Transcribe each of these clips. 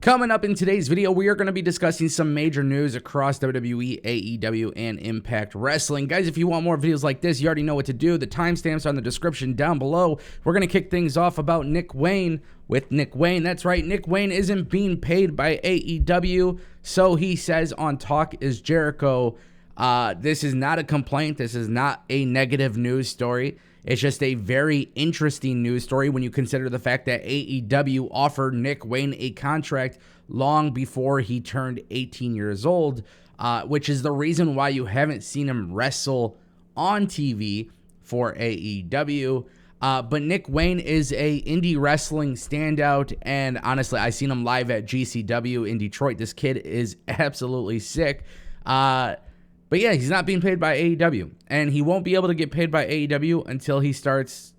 Coming up in today's video, we are going to be discussing some major news across WWE, AEW, and Impact Wrestling. Guys, if you want more videos like this, you already know what to do. The timestamps are in the description down below. We're going to kick things off about Nick Wayne with Nick Wayne. That's right, Nick Wayne isn't being paid by AEW, so he says on Talk is Jericho. This is not a complaint. This is not a negative news story. It's just a very interesting news story when you consider the fact that AEW offered Nick Wayne a contract long before he turned 18 years old, which is the reason why you haven't seen him wrestle on TV for AEW. But Nick Wayne is a indie wrestling standout, and honestly, I seen him live at GCW in Detroit. This kid is absolutely sick. But yeah, he's not being paid by AEW, and he won't be able to get paid by AEW until he starts,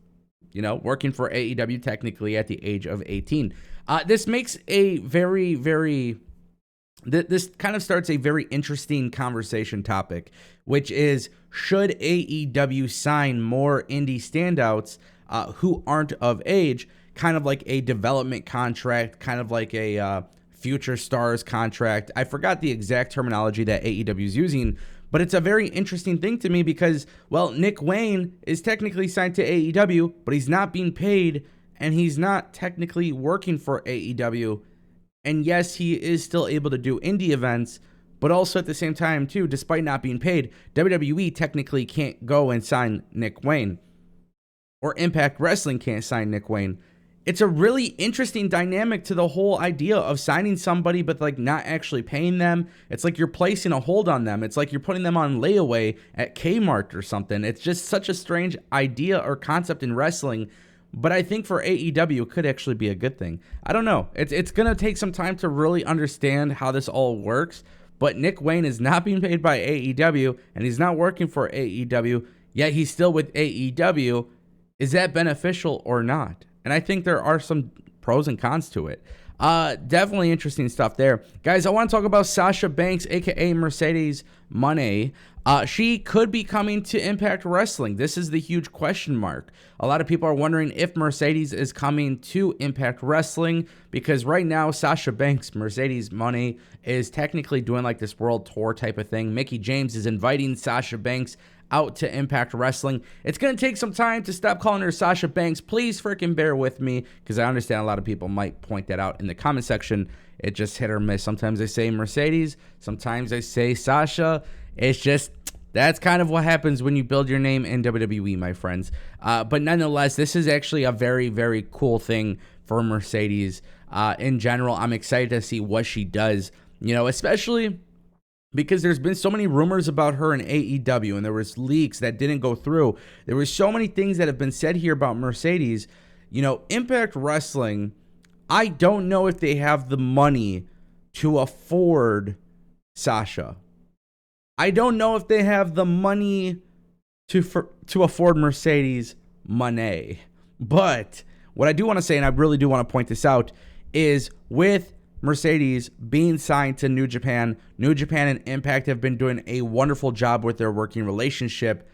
working for AEW technically at the age of 18. This makes a this kind of starts a very interesting conversation topic, which is, should AEW sign more indie standouts who aren't of age, kind of like a development contract, kind of like a future stars contract. I forgot the exact terminology that AEW is using, but it's a very interesting thing to me because, well, Nick Wayne is technically signed to AEW, but he's not being paid, and he's not technically working for AEW. And yes, he is still able to do indie events, but also at the same time, too, despite not being paid, WWE technically can't go and sign Nick Wayne, or Impact Wrestling can't sign Nick Wayne. It's a really interesting dynamic to the whole idea of signing somebody but like not actually paying them. It's like you're placing a hold on them. It's like you're putting them on layaway at Kmart or something. It's just such a strange idea or concept in wrestling. But I think for AEW, it could actually be a good thing. I don't know. It's going to take some time to really understand how this all works. But Nick Wayne is not being paid by AEW, and he's not working for AEW, yet he's still with AEW. Is that beneficial or not? And I think there are some pros and cons to it. Definitely interesting stuff there. Guys, I want to talk about Sasha Banks, a.k.a. Mercedes Mone. She could be coming to Impact Wrestling. This is the huge question mark. A lot of people are wondering if Mercedes is coming to Impact Wrestling because right now, Sasha Banks, Mercedes Mone, is technically doing like this world tour type of thing. Mickie James is inviting Sasha Banks out to Impact Wrestling. It's going to take some time to stop calling her Sasha Banks. Please freaking bear with me because I understand a lot of people might point that out in the comment section. It just hit or miss. Sometimes I say Mercedes, sometimes I say Sasha. It's just, that's kind of what happens when you build your name in WWE, my friends. But nonetheless, this is actually a very, very cool thing for Mercedes. In general, I'm excited to see what she does, especially because there's been so many rumors about her in AEW, and there was leaks that didn't go through. There were so many things that have been said here about Mercedes. Impact Wrestling, I don't know if they have the money to afford Sasha. I don't know if they have the money to afford Mercedes Mone. But what I do want to say, and I really do want to point this out, is with Mercedes being signed to New Japan and Impact have been doing a wonderful job with their working relationship.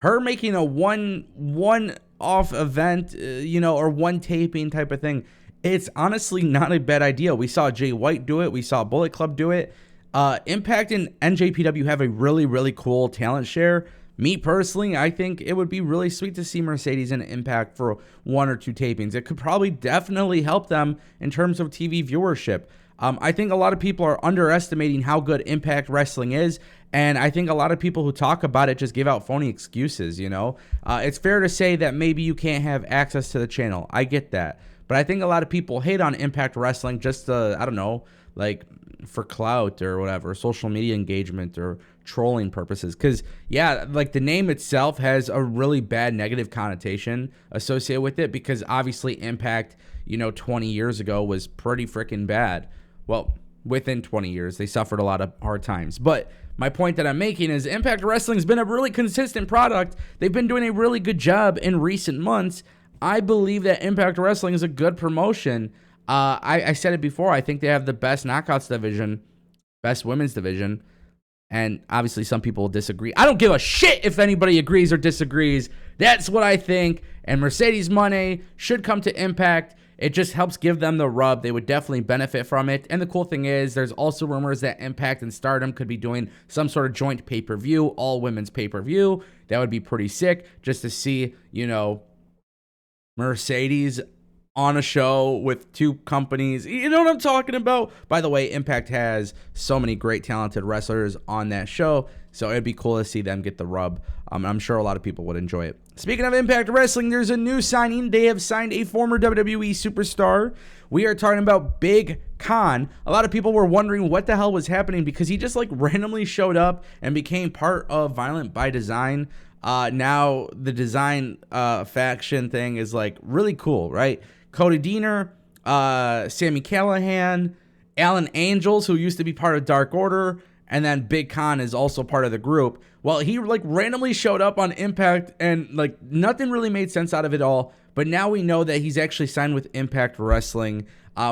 Her making a one-off event, or one taping type of thing, it's honestly not a bad idea. We saw Jay White do it. We saw Bullet Club do it. Impact and NJPW have a really, really cool talent share. Me personally, I think it would be really sweet to see Mercedes and Impact for one or two tapings. It could probably definitely help them in terms of TV viewership. I think a lot of people are underestimating how good Impact Wrestling is, and I think a lot of people who talk about it just give out phony excuses, It's fair to say that maybe you can't have access to the channel. I get that. But I think a lot of people hate on Impact Wrestling just, for clout or whatever, social media engagement or trolling purposes. Because, the name itself has a really bad negative connotation associated with it because obviously Impact, 20 years ago was pretty freaking bad. Well, within 20 years, they suffered a lot of hard times. But my point that I'm making is Impact Wrestling has been a really consistent product. They've been doing a really good job in recent months. I believe that Impact Wrestling is a good promotion. I said it before. I think they have the best knockouts division, best women's division. And obviously some people will disagree. I don't give a shit if anybody agrees or disagrees. That's what I think. And Mercedes Mone should come to Impact. it just helps give them the rub. They would definitely benefit from it. And the cool thing is there's also rumors that Impact and Stardom could be doing some sort of joint pay-per-view, all women's pay-per-view. That would be pretty sick just to see, you know, Mercedes on a show with two companies. You know what I'm talking about? By the way, Impact has so many great talented wrestlers on that show, so it'd be cool to see them get the rub. I'm sure a lot of people would enjoy it. Speaking of Impact Wrestling, there's a new signing. They have signed a former WWE superstar. We are talking about Big Con. A lot of people were wondering what the hell was happening because he just like randomly showed up and became part of Violent by Design. Now the design faction thing is like really cool, right? Cody Deaner, Sami Callihan, Alan Angels, who used to be part of Dark Order, and then Big Con is also part of the group. Well, he like randomly showed up on Impact and like nothing really made sense out of it all. But now we know that he's actually signed with Impact Wrestling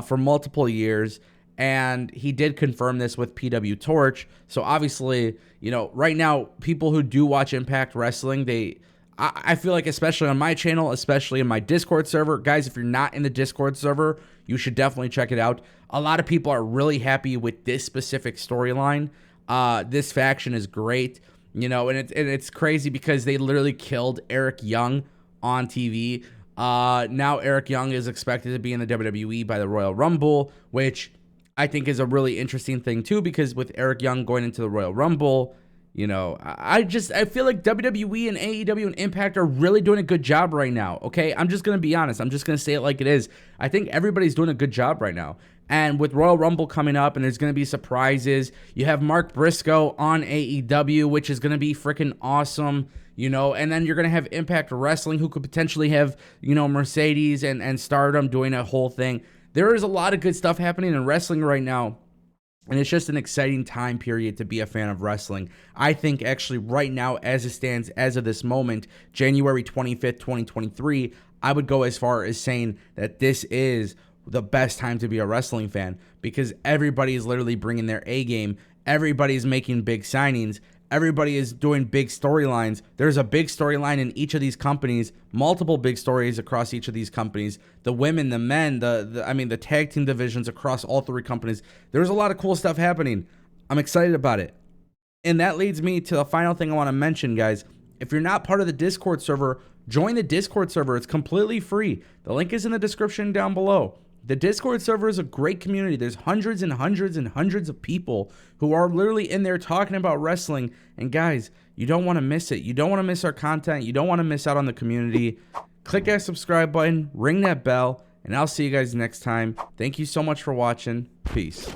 for multiple years. And he did confirm this with PW Torch. So obviously, you know, right now, people who do watch Impact Wrestling, I feel like especially on my channel, especially in my Discord server, guys, if you're not in the Discord server, you should definitely check it out. A lot of people are really happy with this specific storyline. This faction is great, you know, and it's crazy because they literally killed Eric Young on TV. Now Eric Young is expected to be in the WWE by the Royal Rumble, which I think is a really interesting thing too, because with Eric Young going into the Royal Rumble, you know, I feel like WWE and AEW and Impact are really doing a good job right now, okay? I'm just going to be honest. I'm just going to say it like it is. I think everybody's doing a good job right now. And with Royal Rumble coming up and there's going to be surprises, you have Mark Briscoe on AEW, which is going to be freaking awesome, you know, and then you're going to have Impact Wrestling, who could potentially have, you know, Mercedes and Stardom doing a whole thing. There is a lot of good stuff happening in wrestling right now. And it's just an exciting time period to be a fan of wrestling. I think actually right now, as it stands, as of this moment, January 25th, 2023, I would go as far as saying that this is the best time to be a wrestling fan because everybody is literally bringing their A game. Everybody's making big signings. Everybody is doing big storylines. There's a big storyline in each of these companies, multiple big stories across each of these companies. The women, the men, the tag team divisions across all three companies. There's a lot of cool stuff happening. I'm excited about it. And that leads me to the final thing I want to mention, guys. If you're not part of the Discord server, join the Discord server. It's completely free. The link is in the description down below. The Discord server is a great community. There's hundreds and hundreds and hundreds of people who are literally in there talking about wrestling. And guys, you don't want to miss it. You don't want to miss our content. You don't want to miss out on the community. Click that subscribe button, ring that bell, and I'll see you guys next time. Thank you so much for watching. Peace.